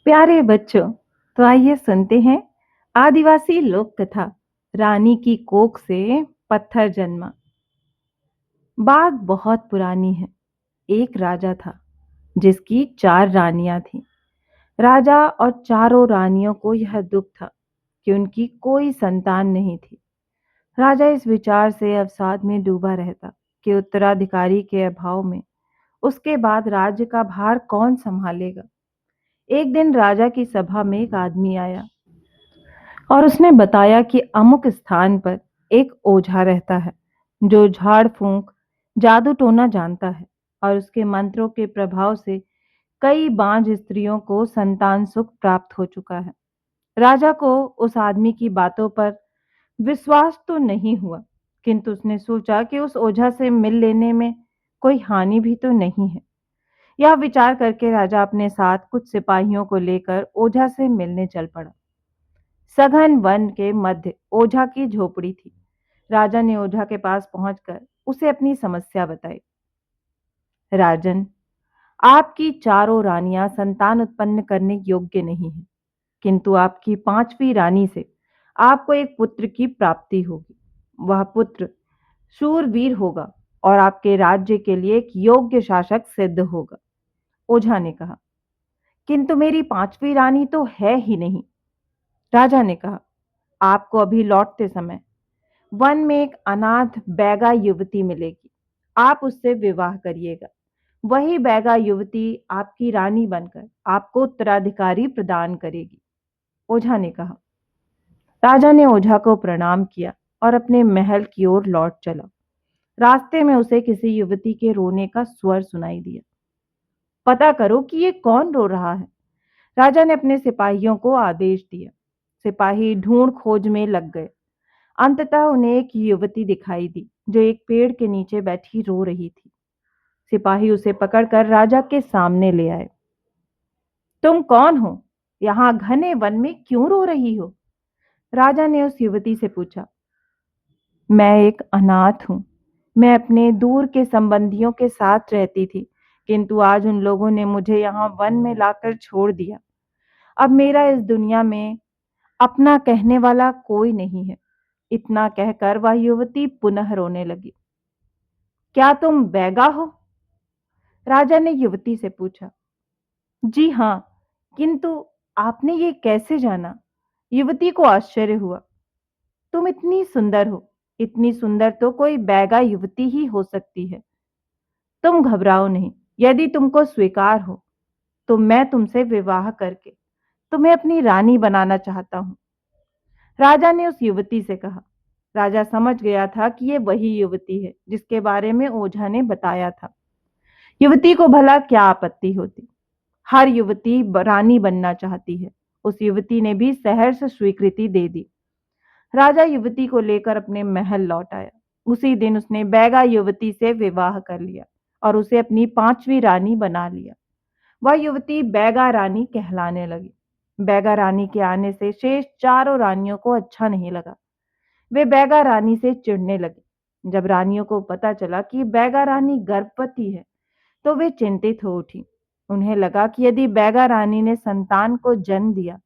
प्यारे बच्चों, तो आइए सुनते हैं आदिवासी लोक कथा रानी की कोख से पत्थर जन्मा। बात बहुत पुरानी है। एक राजा था जिसकी 4 रानियां थीं। राजा और चारों रानियों को यह दुख था कि उनकी कोई संतान नहीं थी। राजा इस विचार से अवसाद में डूबा रहता कि उत्तराधिकारी के अभाव में उसके बाद राज्य का भार कौन संभालेगा। एक दिन राजा की सभा में एक आदमी आया और उसने बताया कि अमुक स्थान पर एक ओझा रहता है जो झाड़ फूंक जादू टोना जानता है और उसके मंत्रों के प्रभाव से कई बांझ स्त्रियों को संतान सुख प्राप्त हो चुका है। राजा को उस आदमी की बातों पर विश्वास तो नहीं हुआ, किंतु उसने सोचा कि उस ओझा से मिल लेने में कोई हानि भी तो नहीं है। यह विचार करके राजा अपने साथ कुछ सिपाहियों को लेकर ओझा से मिलने चल पड़ा। सघन वन के मध्य ओझा की झोपड़ी थी। राजा ने ओझा के पास पहुंचकर उसे अपनी समस्या बताई। राजन, आपकी चारों रानियां संतान उत्पन्न करने योग्य नहीं हैं, किंतु आपकी 5वीं रानी से आपको एक पुत्र की प्राप्ति होगी। वह पुत्र शूरवीर होगा और आपके राज्य के लिए एक योग्य शासक सिद्ध होगा। ओझा ने कहा, किंतु मेरी 5वीं रानी तो है ही नहीं। राजा ने कहा, आपको अभी लौटते समय वन में एक अनाथ बैगा युवती मिलेगी। आप उससे विवाह करिएगा। वही बैगा युवती आपकी रानी बनकर आपको उत्तराधिकारी प्रदान करेगी। ओझा ने कहा। राजा ने ओझा को प्रणाम किया और अपने महल की ओर लौट चला। रास्ते में उसे किसी युवती के रोने का स्वर सुनाई दिया। पता करो कि ये कौन रो रहा है। राजा ने अपने सिपाहियों को आदेश दिया। सिपाही ढूंढ खोज में लग गए। अंततः उन्हें एक युवती दिखाई दी जो एक पेड़ के नीचे बैठी रो रही थी। सिपाही उसे पकड़कर राजा के सामने ले आए। तुम कौन हो? यहाँ घने वन में क्यों रो रही हो? राजा ने उस युवती से पूछा। मैं एक अनाथ हूं। मैं अपने दूर के संबंधियों के साथ रहती थी, किंतु आज उन लोगों ने मुझे यहाँ वन में लाकर छोड़ दिया। अब मेरा इस दुनिया में अपना कहने वाला कोई नहीं है। इतना कहकर वह युवती पुनः रोने लगी। क्या तुम बैगा हो? राजा ने युवती से पूछा। जी हाँ, किंतु आपने ये कैसे जाना? युवती को आश्चर्य हुआ। तुम इतनी सुंदर हो। इतनी सुंदर तो कोई बैगा युवती ही हो सकती है। तुम घबराओ नहीं। यदि तुमको स्वीकार हो तो मैं तुमसे विवाह करके तुम्हें अपनी रानी बनाना चाहता हूं। राजा ने उस युवती से कहा। राजा समझ गया था कि ये वही युवती है जिसके बारे में ओझा ने बताया था। युवती को भला क्या आपत्ति होती? हर युवती रानी बनना चाहती है। उस युवती ने भी सहर्ष स्वीकृति दे दी। राजा युवती को लेकर अपने महल लौट आया। उसी दिन उसने बैगा युवती से विवाह कर लिया और उसे अपनी 5वीं रानी बना लिया। वह युवती बैगा रानी कहलाने लगी। बैगा रानी के आने से शेष चारों रानियों को अच्छा नहीं लगा। वे बैगा रानी से चिढ़ने लगी। जब रानियों को पता चला कि बैगा रानी गर्भवती है तो वे चिंतित हो उठी। उन्हें लगा कि यदि बैगा रानी ने संतान को जन्म दिया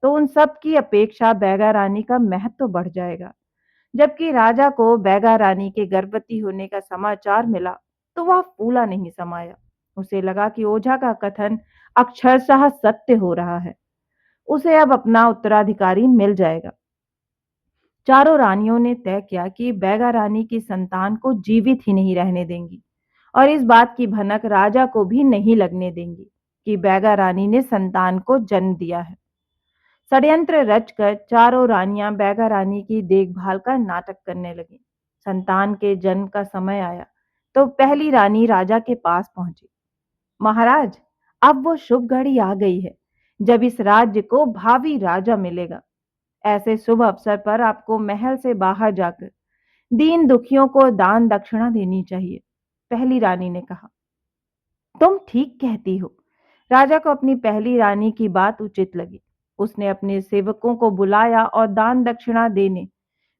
तो उन सब की अपेक्षा बैगा रानी का महत्व बढ़ जाएगा। जबकि राजा को बैगा रानी के गर्भवती होने का समाचार मिला तो वह फूला नहीं समाया। उसे लगा कि ओझा का कथन अक्षरशः सत्य हो रहा है। उसे अब अपना उत्तराधिकारी मिल जाएगा। चारों रानियों ने तय किया कि बैगा रानी की संतान को जीवित ही नहीं रहने देंगी और इस बात की भनक राजा को भी नहीं लगने देंगी कि बैगा रानी ने संतान को जन्म दिया है। षड्यंत्र रचकर चारों रानियां बैगा रानी की देखभाल का नाटक करने लगीं। संतान के जन्म का समय आया तो पहली रानी राजा के पास पहुंची। महाराज, अब वो शुभ घड़ी आ गई है जब इस राज्य को भावी राजा मिलेगा। ऐसे शुभ अवसर पर आपको महल से बाहर जाकर दीन दुखियों को दान दक्षिणा देनी चाहिए। पहली रानी ने कहा। तुम ठीक कहती हो। राजा को अपनी पहली रानी की बात उचित लगी। उसने अपने सेवकों को बुलाया और दान दक्षिणा देने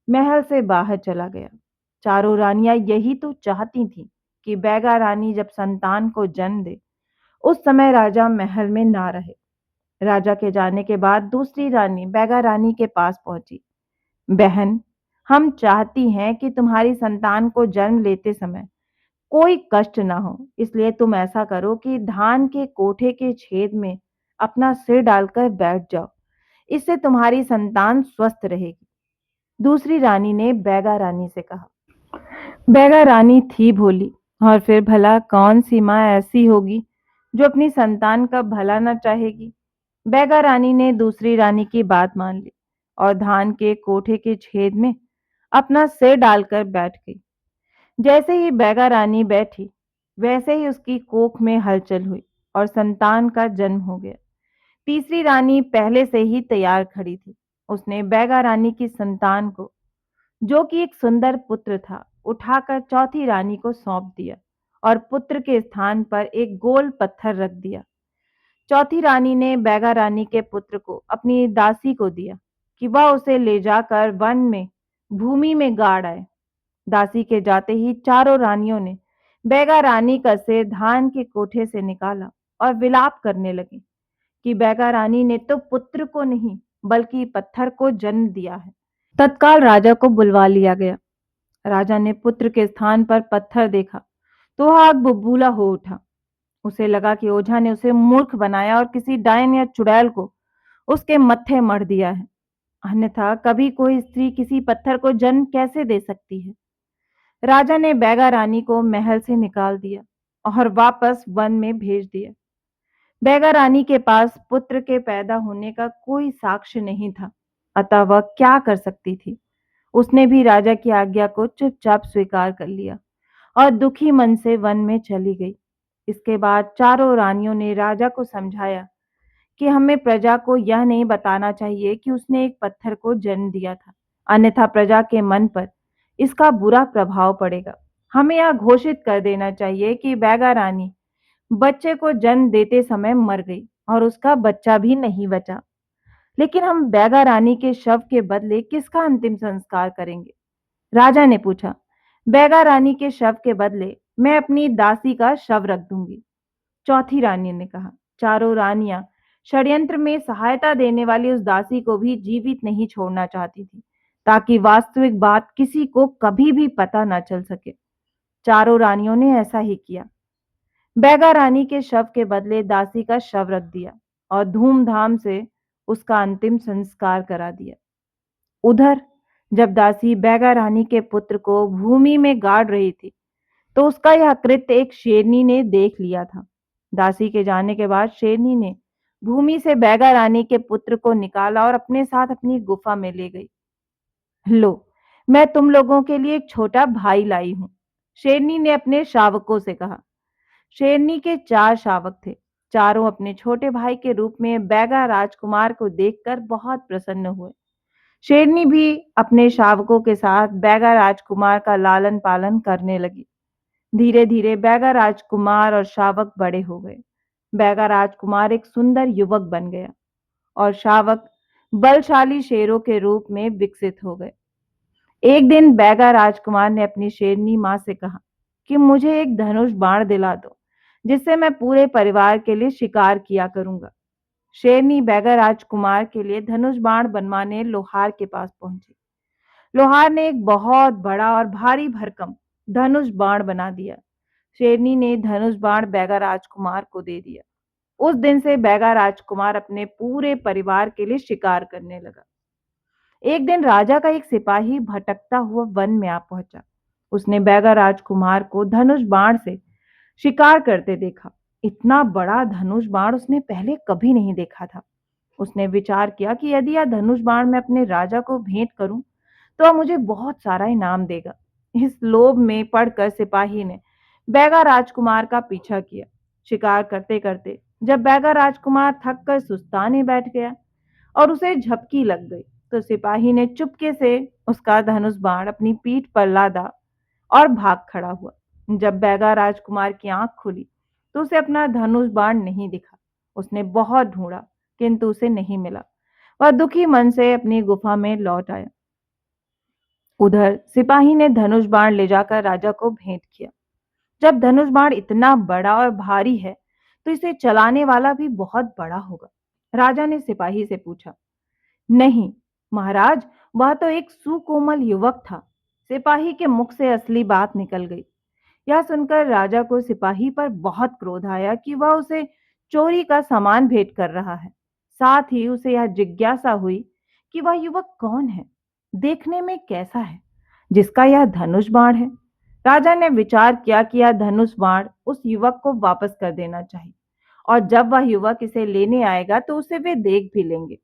महल से बाहर चला गया। चारों रानियां यही तो चाहती थीं कि बैगा रानी जब संतान को जन्म दे उस समय राजा महल में ना रहे। राजा के जाने के बाद दूसरी रानी बैगा रानी के पास पहुंची। बहन, हम चाहती हैं कि तुम्हारी संतान को जन्म लेते समय कोई कष्ट ना हो, इसलिए तुम ऐसा करो कि धान के कोठे के छेद में अपना सिर डालकर बैठ जाओ। इससे तुम्हारी संतान स्वस्थ रहेगी। दूसरी रानी ने बैगा रानी से कहा। बैगा रानी थी भोली, और फिर भला कौन सी माँ ऐसी होगी जो अपनी संतान का भला न चाहेगी। बैगा रानी ने दूसरी रानी की बात मान ली और धान के कोठे के छेद में अपना सिर डालकर बैठ गई। जैसे ही बैगा रानी बैठी, वैसे ही उसकी कोख में हलचल हुई और संतान का जन्म हो गया। तीसरी रानी पहले से ही तैयार खड़ी थी। उसने बैगा रानी की संतान को, जो कि एक सुंदर पुत्र था, उठाकर चौथी रानी को सौंप दिया और पुत्र के स्थान पर एक गोल पत्थर रख दिया। चौथी रानी ने बैगा रानी के पुत्र को अपनी दासी को दिया कि वह उसे ले जाकर वन में भूमि में गाड़ आए। दासी के जाते ही चारों रानियों ने बैगा रानी का सिर धान के कोठे से निकाला और विलाप करने लगी कि बैगा रानी ने तो पुत्र को नहीं बल्कि पत्थर को जन्म दिया है। तत्काल राजा को बुलवा लिया गया। राजा ने पुत्र के स्थान पर पत्थर देखा तो वह आग बबूला हो उठा। उसे लगा कि ओझा ने उसे मूर्ख बनाया और किसी डायन या चुड़ैल को उसके मत्थे मढ़ दिया है। अन्यथा कभी कोई स्त्री किसी पत्थर को जन्म कैसे दे सकती है। राजा ने बैगा रानी को महल से निकाल दिया और वापस वन में भेज दिया। बैगा रानी के पास पुत्र के पैदा होने का कोई साक्ष्य नहीं था, अतः वह क्या कर सकती थी। उसने भी राजा की आज्ञा को चुपचाप स्वीकार कर लिया और दुखी मन से वन में चली गई। इसके बाद चारों रानियों ने राजा को समझाया कि हमें प्रजा को यह नहीं बताना चाहिए कि उसने एक पत्थर को जन्म दिया था, अन्यथा प्रजा के मन पर इसका बुरा प्रभाव पड़ेगा। हमें यह घोषित कर देना चाहिए कि बैगा रानी बच्चे को जन्म देते समय मर गई और उसका बच्चा भी नहीं बचा। लेकिन हम बैगा रानी के शव के बदले किसका अंतिम संस्कार करेंगे? राजा ने पूछा। बैगा रानी के शव के बदले मैं अपनी दासी का शव रख दूंगी, चौथी रानी ने कहा। चारों रानियां षड्यंत्र में सहायता देने वाली उस दासी को भी जीवित नहीं छोड़ना चाहती थी, ताकि वास्तविक बात किसी को कभी भी पता न चल सके। चारों रानियों ने ऐसा ही किया। बैगा रानी के शव के बदले दासी का शव रख दिया और धूमधाम से उसका अंतिम संस्कार करा दिया। उधर जब दासी बैगा रानी के पुत्र को भूमि में गाड़ रही थी, तो उसका यह कृत्य एक शेरनी ने देख लिया था। दासी के जाने के बाद शेरनी ने भूमि से बैगा रानी के पुत्र को निकाला और अपने साथ अपनी गुफा में ले गई। लो, मैं तुम लोगों के लिए एक छोटा भाई लाई हूं, शेरनी ने अपने शावकों से कहा। शेरनी के चार शावक थे। चारों अपने छोटे भाई के रूप में बैगा राजकुमार को देखकर बहुत प्रसन्न हुए। शेरनी भी अपने शावकों के साथ बैगा राजकुमार का लालन पालन करने लगी। धीरे धीरे बैगा राजकुमार और शावक बड़े हो गए। बैगा राजकुमार एक सुंदर युवक बन गया और शावक बलशाली शेरों के रूप में विकसित हो गए। एक दिन बैगा राजकुमार ने अपनी शेरनी माँ से कहा कि मुझे एक धनुष बाण दिला दो, जिससे मैं पूरे परिवार के लिए शिकार किया करूंगा। शेरनी बैगा राजकुमार के लिए धनुष बाण बनवाने लोहार के पास पहुंची। लोहार ने एक बहुत बड़ा और भारी भरकम धनुष बाण बना दिया। शेरनी ने धनुष बाण बैगा राजकुमार को दे दिया। उस दिन से बैगा राजकुमार अपने पूरे परिवार के लिए शिकार करने लगा। एक दिन राजा का एक सिपाही भटकता हुआ वन में आ पहुंचा। उसने बैगा राजकुमार को धनुष बाण से शिकार करते देखा। इतना बड़ा धनुष बाण उसने पहले कभी नहीं देखा था। उसने विचार किया कि यदि यह धनुष बाण मैं अपने राजा को भेंट करूं तो वह मुझे बहुत सारा इनाम देगा। इस लोभ में पड़कर सिपाही ने बैगा राजकुमार का पीछा किया। शिकार करते करते जब बैगा राजकुमार थक कर सुस्ताने बैठ गया और उसे झपकी लग गई, तो सिपाही ने चुपके से उसका धनुष बाण अपनी पीठ पर लादा और भाग खड़ा हुआ। जब बैगा राजकुमार की आंख खुली तो उसे अपना धनुष बाण नहीं दिखा। उसने बहुत ढूंढा किंतु उसे नहीं मिला। वह दुखी मन से अपनी गुफा में लौट आया। उधर सिपाही ने धनुष बाण ले जाकर राजा को भेंट किया। जब धनुष बाण इतना बड़ा और भारी है तो इसे चलाने वाला भी बहुत बड़ा होगा। राजा ने सिपाही से पूछा। नहीं महाराज, वह तो एक सुकोमल युवक था। सिपाही के मुख से असली बात निकल गई। यह सुनकर राजा को सिपाही पर बहुत क्रोध आया कि वह उसे चोरी का सामान भेंट कर रहा है। साथ ही उसे यह जिज्ञासा हुई कि वह युवक कौन है, देखने में कैसा है, जिसका यह धनुष बाण है। राजा ने विचार किया कि यह धनुष बाण उस युवक को वापस कर देना चाहिए, और जब वह युवक इसे लेने आएगा तो उसे वे देख भी लेंगे।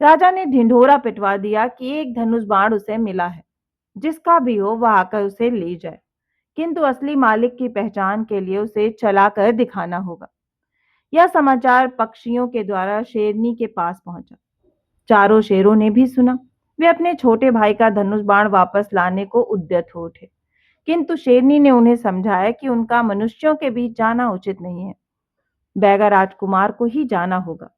राजा ने ढिंढोरा पिटवा दिया कि एक धनुष बाण उसे मिला है, जिसका भी हो वह आकर उसे ले जाए, किंतु असली मालिक की पहचान के लिए उसे चलाकर दिखाना होगा। यह समाचार पक्षियों के द्वारा शेरनी के पास पहुंचा। चारों शेरों ने भी सुना। वे अपने छोटे भाई का धनुष बाण वापस लाने को उद्यत हो उठे, किंतु शेरनी ने उन्हें समझाया कि उनका मनुष्यों के बीच जाना उचित नहीं है, बैगा राजकुमार को ही जाना होगा।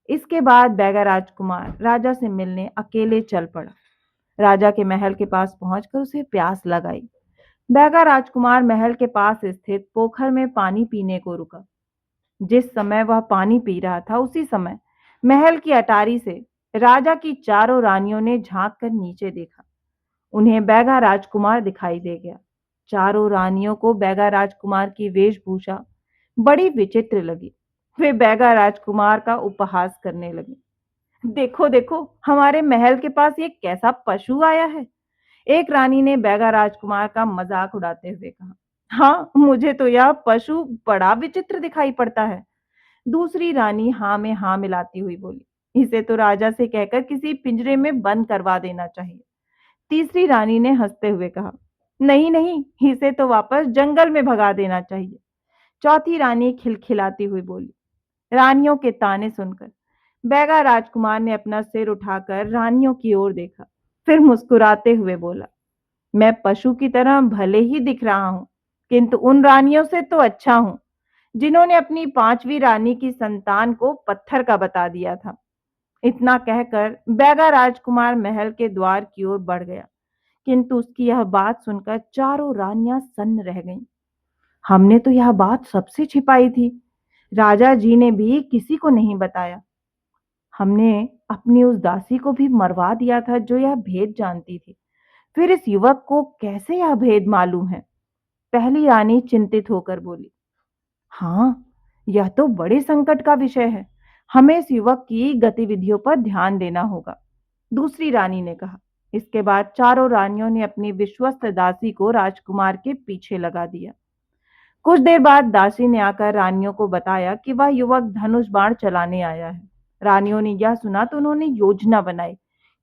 इसके बाद बैगा राजकुमार राजा से मिलने अकेले चल पड़ा। राजा के महल के पास पहुंचकर उसे प्यास लगाई। बैगा राजकुमार महल के पास स्थित पोखर में पानी पीने को रुका। जिस समय वह पानी पी रहा था, उसी समय महल की अटारी से राजा की चारों रानियों ने झांक कर नीचे देखा। उन्हें बैगा राजकुमार दिखाई दे गया। चारों रानियों को बैगा राजकुमार की वेशभूषा बड़ी विचित्र लगी। वे बैगा राजकुमार का उपहास करने लगी। देखो देखो, हमारे महल के पास ये कैसा पशु आया है। एक रानी ने बैगा राजकुमार का मजाक उड़ाते हुए कहा। हाँ, मुझे तो यह पशु बड़ा विचित्र दिखाई पड़ता है। दूसरी रानी हाँ में हाँ मिलाती हुई बोली। इसे तो राजा से कहकर किसी पिंजरे में बंद करवा देना चाहिए। तीसरी रानी ने हंसते हुए कहा। नहीं नहीं, इसे तो वापस जंगल में भगा देना चाहिए। चौथी रानी खिलखिलाती हुई बोली। रानियों के ताने सुनकर बैगा राजकुमार ने अपना सिर उठाकर रानियों की ओर देखा, फिर मुस्कुराते हुए बोला। मैं पशु की तरह भले ही दिख रहा हूं, किंतु उन रानियों से तो अच्छा हूं जिन्होंने अपनी पांचवी रानी की संतान को पत्थर का बता दिया था। इतना कहकर बैगा राजकुमार महल के द्वार की ओर बढ़ गया, किंतु उसकी यह बात सुनकर चारों रानियां सन्न रह गईं। हमने तो यह बात सबसे छिपाई थी, राजा जी ने भी किसी को नहीं बताया। हमने अपनी उस दासी को भी मरवा दिया था जो यह भेद जानती थी, फिर इस युवक को कैसे यह भेद मालूम है। पहली रानी चिंतित होकर बोली। हाँ, यह तो बड़े संकट का विषय है। हमें इस युवक की गतिविधियों पर ध्यान देना होगा, दूसरी रानी ने कहा। इसके बाद चारों रानियों ने अपनी विश्वस्त दासी को राजकुमार के पीछे लगा दिया। कुछ देर बाद दासी ने आकर रानियों को बताया कि वह युवक धनुष बाण चलाने आया है। रानियों ने यह सुना तो उन्होंने योजना बनाई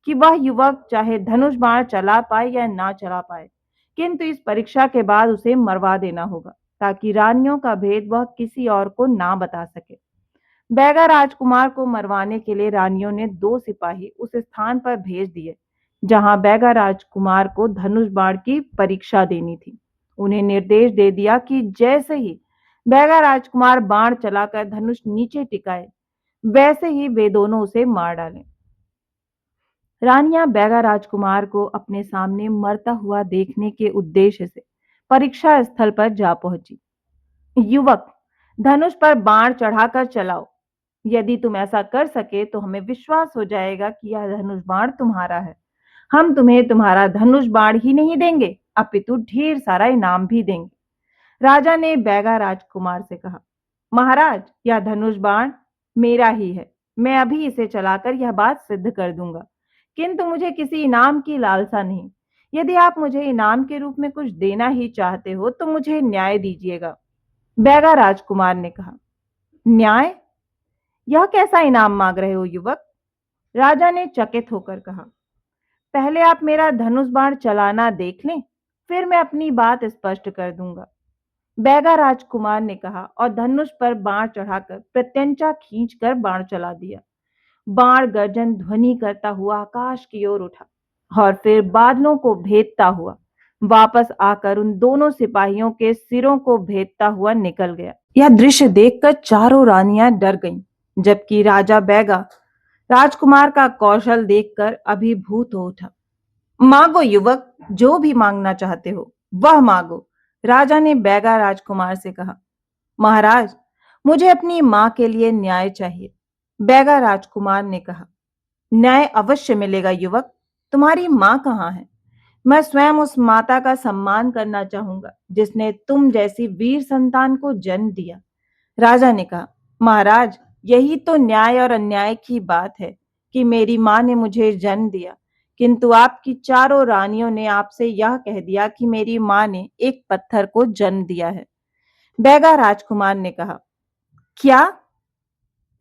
कि वह युवक चाहे धनुष बाण चला पाए या ना चला पाए, किंतु इस परीक्षा के बाद उसे मरवा देना होगा, ताकि रानियों का भेद वह किसी और को ना बता सके। बैगा राजकुमार को मरवाने के लिए रानियों ने दो सिपाही उस स्थान पर भेज दिए जहां बैगा राजकुमार को धनुष बाण की परीक्षा देनी थी। उन्हें निर्देश दे दिया कि जैसे ही बैगा राजकुमार बाण चलाकर धनुष नीचे टिकाए, वैसे ही वे दोनों उसे मार डालें। रानियां बैगा राजकुमार को अपने सामने मरता हुआ देखने के उद्देश्य से परीक्षा स्थल पर जा पहुंची। युवक, धनुष पर बाण चढ़ाकर चलाओ। यदि तुम ऐसा कर सके तो हमें विश्वास हो जाएगा कि यह धनुष बाण तुम्हारा है। हम तुम्हें तुम्हारा धनुष बाण ही नहीं देंगे, अपितु ढेर सारा इनाम भी देंगे। राजा ने बैगा राजकुमार से कहा। महाराज, यह धनुष बाण मेरा ही है। मैं अभी इसे चलाकर यह बात सिद्ध कर दूंगा, किंतु मुझे किसी इनाम की लालसा नहीं। यदि आप मुझे इनाम के रूप में कुछ देना ही चाहते हो तो मुझे न्याय दीजिएगा। बैगा राजकुमार ने कहा। न्याय? यह कैसा इनाम मांग रहे हो युवक? राजा ने चकित होकर कहा। पहले आप मेरा धनुष बाण चलाना देख लें, फिर मैं अपनी बात स्पष्ट कर दूंगा। बैगा राजकुमार ने कहा और धनुष पर बाण चढ़ाकर प्रत्यंचा खींचकर बाण चला दिया। बाण गर्जन ध्वनि करता हुआ आकाश की ओर उठा और फिर बादलों को भेदता हुआ वापस आकर उन दोनों सिपाहियों के सिरों को भेदता हुआ निकल गया। यह दृश्य देखकर चारों रानियां डर गईं, जबकि राजा बैगा राजकुमार का कौशल देखकर अभिभूत हो उठा। मांगो युवक, जो भी मांगना चाहते हो वह मांगो, राजा ने बैगा राजकुमार से कहा। महाराज, मुझे अपनी मां के लिए न्याय चाहिए। बैगा राजकुमार ने कहा, न्याय अवश्य मिलेगा युवक। तुम्हारी माँ कहाँ है? मैं स्वयं उस माता का सम्मान करना चाहूंगा जिसने तुम जैसी वीर संतान को जन्म दिया। राजा ने कहा, महाराज, यही तो न्याय और अन्याय की बात है कि मेरी माँ ने मुझे जन्म दिया, किंतु आपकी चारों रानियों ने आपसे यह कह दिया कि मेरी माँ ने एक पत्थर को जन्म दिया है। बैगा राजकुमार ने कहा, क्या?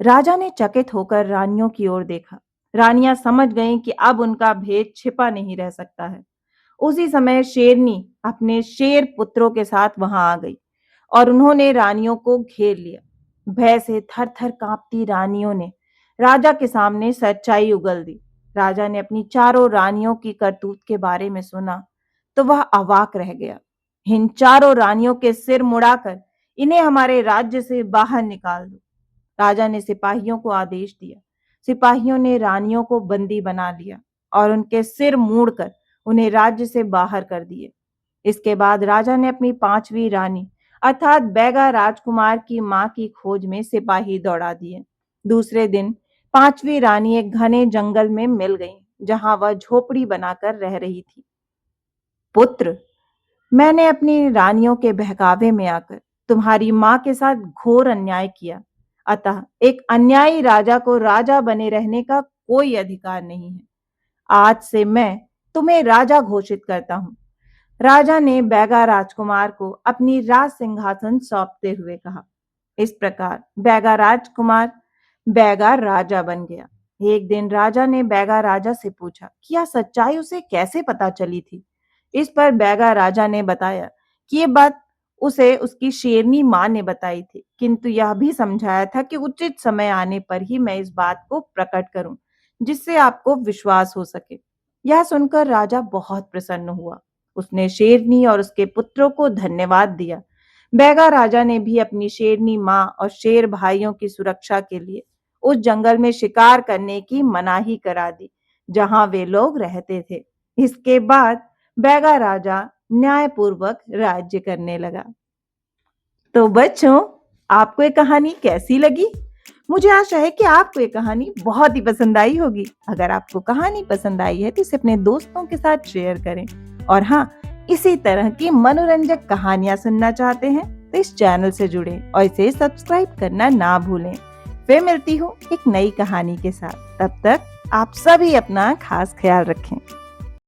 राजा ने चकित होकर रानियों की ओर देखा। रानियां समझ गईं कि अब उनका भेद छिपा नहीं रह सकता है। उसी समय शेरनी अपने शेर पुत्रों के साथ वहां आ गई और उन्होंने रानियों को घेर लिया। भय से थर-थर कांपती रानियों ने राजा के सामने सच्चाई उगल दी। राजा ने अपनी चारों रानियों की करतूत के बारे में सुना तो वह अवाक रह गया। इन चारों रानियों के सिर मुड़ाकर इन्हें हमारे राज्य से बाहर निकाल दो। राजा ने सिपाहियों को आदेश दिया। सिपाहियों ने रानियों को बंदी बना लिया और उनके सिर मूड़कर उन्हें राज्य से बाहर कर दिए। इसके बाद राजा ने अपनी पांचवी रानी अर्थात बैगा राजकुमार की मां की खोज में सिपाही दौड़ा दिए। दूसरे दिन पांचवी रानी एक घने जंगल में मिल गई जहां वह झोपड़ी बनाकर रह रही थी। पुत्र, मैंने अपनी रानियों के बहकावे में आकर तुम्हारी मां के साथ घोर अन्याय किया। अतः एक अन्यायी राजा को राजा बने रहने का कोई अधिकार नहीं है। आज से मैं तुम्हें राजा घोषित करता हूँ। राजा ने बैगा राजकुमार को अपनी राज सिंहासन सौंपते हुए कहा। इस प्रकार बैगा राजकुमार बैगा राजा बन गया। एक दिन राजा ने बैगा राजा से पूछा कि यह सच्चाई उसे कैसे पता चली थी। इस पर बैगा राजा ने बताया कि ये बात उसे उसकी शेरनी माँ ने बताई थी, किंतु यह भी समझाया था कि उचित समय आने पर ही मैं इस बात को प्रकट करूं, जिससे आपको विश्वास हो सके। यह सुनकर राजा बहुत प्रसन्न हुआ। उसने शेरनी और उसके पुत्रों को धन्यवाद दिया। बैगा राजा ने भी अपनी शेरनी माँ और शेर भाइयों की सुरक्षा के लिए उस जंगल में शिकार करने की मनाही करा दी जहां वे लोग रहते थे। इसके बाद बैगा राजा न्यायपूर्वक राज्य करने लगा। तो बच्चों, आपको ये कहानी कैसी लगी? मुझे आशा है कि आपको ये कहानी बहुत ही पसंद आई होगी। अगर आपको कहानी पसंद आई है तो इसे अपने दोस्तों के साथ शेयर करें। और हाँ, इसी तरह की मनोरंजक कहानियां सुनना चाहते हैं तो इस चैनल से जुड़ें और इसे सब्सक्राइब करना ना भूलें। फिर मिलती हूँ एक नई कहानी के साथ। तब तक आप सभी अपना खास ख्याल रखें।